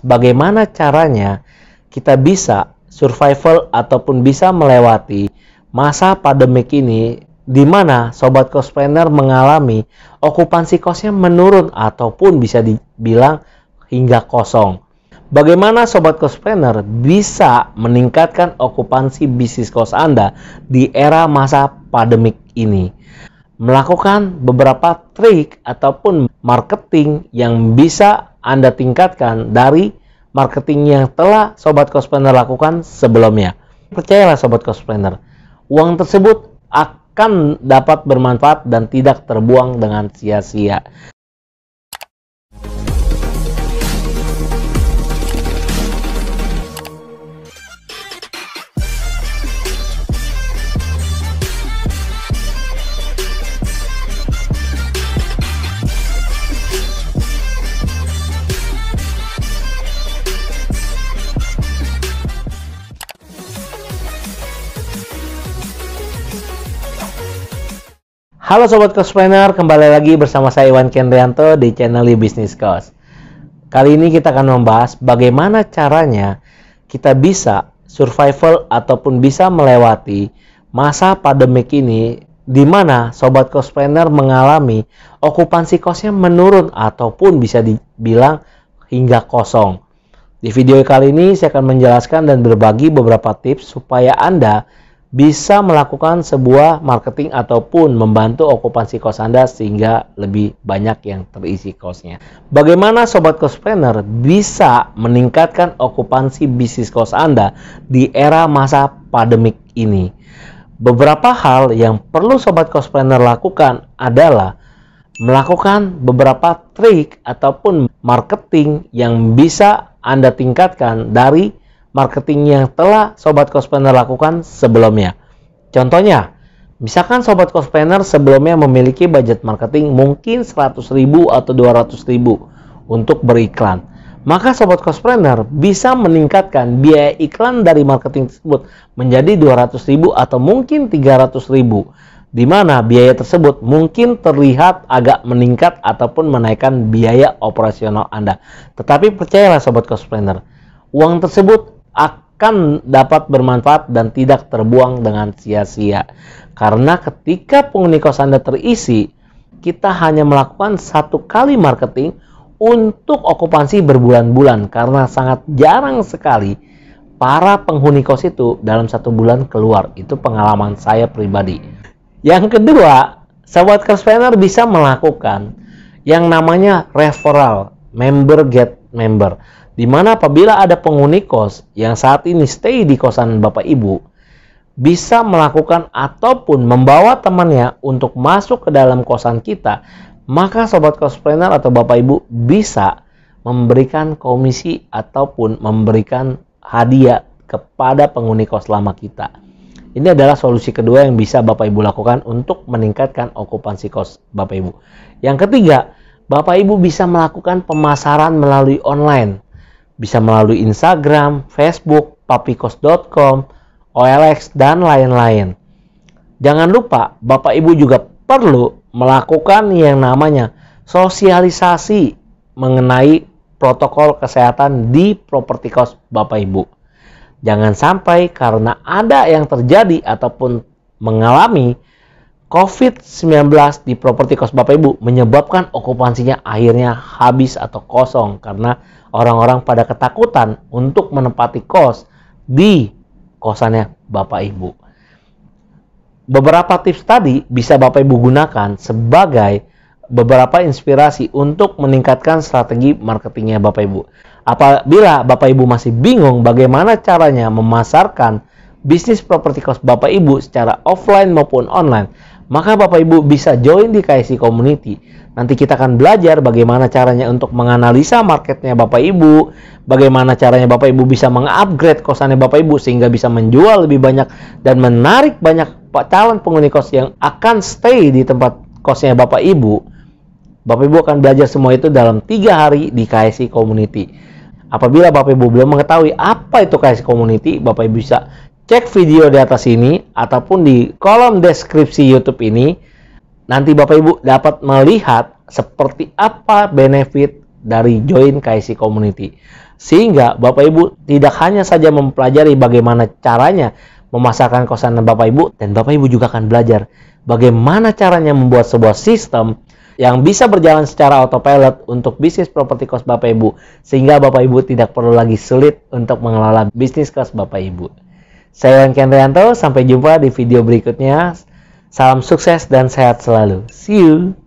bagaimana caranya kita bisa survival ataupun bisa melewati masa pandemik ini, di mana Sobat Cospreneur mengalami okupansi kosnya menurun ataupun bisa dibilang hingga kosong. Bagaimana Sobat Cospreneur bisa meningkatkan okupansi bisnis kos Anda di era masa pandemik ini? Melakukan beberapa trik ataupun marketing yang bisa Anda tingkatkan dari marketing yang telah Sobat Cospreneur lakukan sebelumnya. Percayalah Sobat Cospreneur, uang tersebut akan dapat bermanfaat dan tidak terbuang dengan sia-sia. Halo Sobat Cospreneur, kembali lagi bersama saya Iwan Kendrianto di channel Business Cost. Kali ini kita akan membahas bagaimana caranya kita bisa survival ataupun bisa melewati masa pandemik ini, di mana Sobat Cospreneur mengalami okupansi kosnya menurun ataupun bisa dibilang hingga kosong. Di video kali ini saya akan menjelaskan dan berbagi beberapa tips supaya Anda bisa melakukan sebuah marketing ataupun membantu okupansi kos Anda sehingga lebih banyak yang terisi kosnya. Bagaimana Sobat Cospreneur bisa meningkatkan okupansi bisnis kos Anda di era masa pandemik ini? Beberapa hal yang perlu Sobat Cospreneur lakukan adalah melakukan beberapa trik ataupun marketing yang bisa Anda tingkatkan dari marketing yang telah Sobat Cospreneur lakukan sebelumnya. Contohnya, misalkan Sobat Cospreneur sebelumnya memiliki budget marketing mungkin 100.000 atau 200.000 untuk beriklan. Maka Sobat Cospreneur bisa meningkatkan biaya iklan dari marketing tersebut menjadi 200.000 atau mungkin 300.000. Di mana biaya tersebut mungkin terlihat agak meningkat ataupun menaikkan biaya operasional Anda. Tetapi percayalah Sobat Cospreneur, uang tersebut akan dapat bermanfaat dan tidak terbuang dengan sia-sia. Karena ketika penghuni kos Anda terisi, kita hanya melakukan satu kali marketing untuk okupansi berbulan-bulan. Karena sangat jarang sekali para penghuni kos itu dalam satu bulan keluar. Itu pengalaman saya pribadi. Yang kedua, Sobat Cospreneur bisa melakukan yang namanya referral, member get member. Di mana apabila ada penghuni kos yang saat ini stay di kosan Bapak Ibu, bisa melakukan ataupun membawa temannya untuk masuk ke dalam kosan kita, maka Sobat Cospreneur atau Bapak Ibu bisa memberikan komisi ataupun memberikan hadiah kepada penghuni kos lama kita. Ini adalah solusi kedua yang bisa Bapak Ibu lakukan untuk meningkatkan okupansi kos Bapak Ibu. Yang ketiga, Bapak Ibu bisa melakukan pemasaran melalui online. Bisa melalui Instagram, Facebook, papikos.com, OLX, dan lain-lain. Jangan lupa, Bapak Ibu juga perlu melakukan yang namanya sosialisasi mengenai protokol kesehatan di properti kos Bapak Ibu. Jangan sampai karena ada yang terjadi ataupun mengalami COVID-19 di properti kos Bapak Ibu menyebabkan okupansinya akhirnya habis atau kosong karena orang-orang pada ketakutan untuk menempati kos di kosannya Bapak Ibu. Beberapa tips tadi bisa Bapak Ibu gunakan sebagai beberapa inspirasi untuk meningkatkan strategi marketingnya Bapak Ibu. Apabila Bapak Ibu masih bingung bagaimana caranya memasarkan bisnis properti kos Bapak Ibu secara offline maupun online, maka Bapak Ibu bisa join di KSI Community. Nanti kita akan belajar bagaimana caranya untuk menganalisa marketnya Bapak Ibu, bagaimana caranya Bapak Ibu bisa mengupgrade kosannya Bapak Ibu sehingga bisa menjual lebih banyak dan menarik banyak calon penghuni kos yang akan stay di tempat kosnya Bapak Ibu. Bapak Ibu akan belajar semua itu dalam 3 hari di KSI Community. Apabila Bapak Ibu belum mengetahui apa itu KSI Community, Bapak Ibu bisa cek video di atas ini ataupun di kolom deskripsi YouTube ini. Nanti Bapak Ibu dapat melihat seperti apa benefit dari join KIC Community. Sehingga Bapak Ibu tidak hanya saja mempelajari bagaimana caranya memasarkan kosan Bapak Ibu, dan Bapak Ibu juga akan belajar bagaimana caranya membuat sebuah sistem yang bisa berjalan secara autopilot untuk bisnis properti kos Bapak Ibu, sehingga Bapak Ibu tidak perlu lagi sulit untuk mengelola bisnis kos Bapak Ibu. Saya Iwan Kendrianto, sampai jumpa di video berikutnya. Salam sukses dan sehat selalu. See you!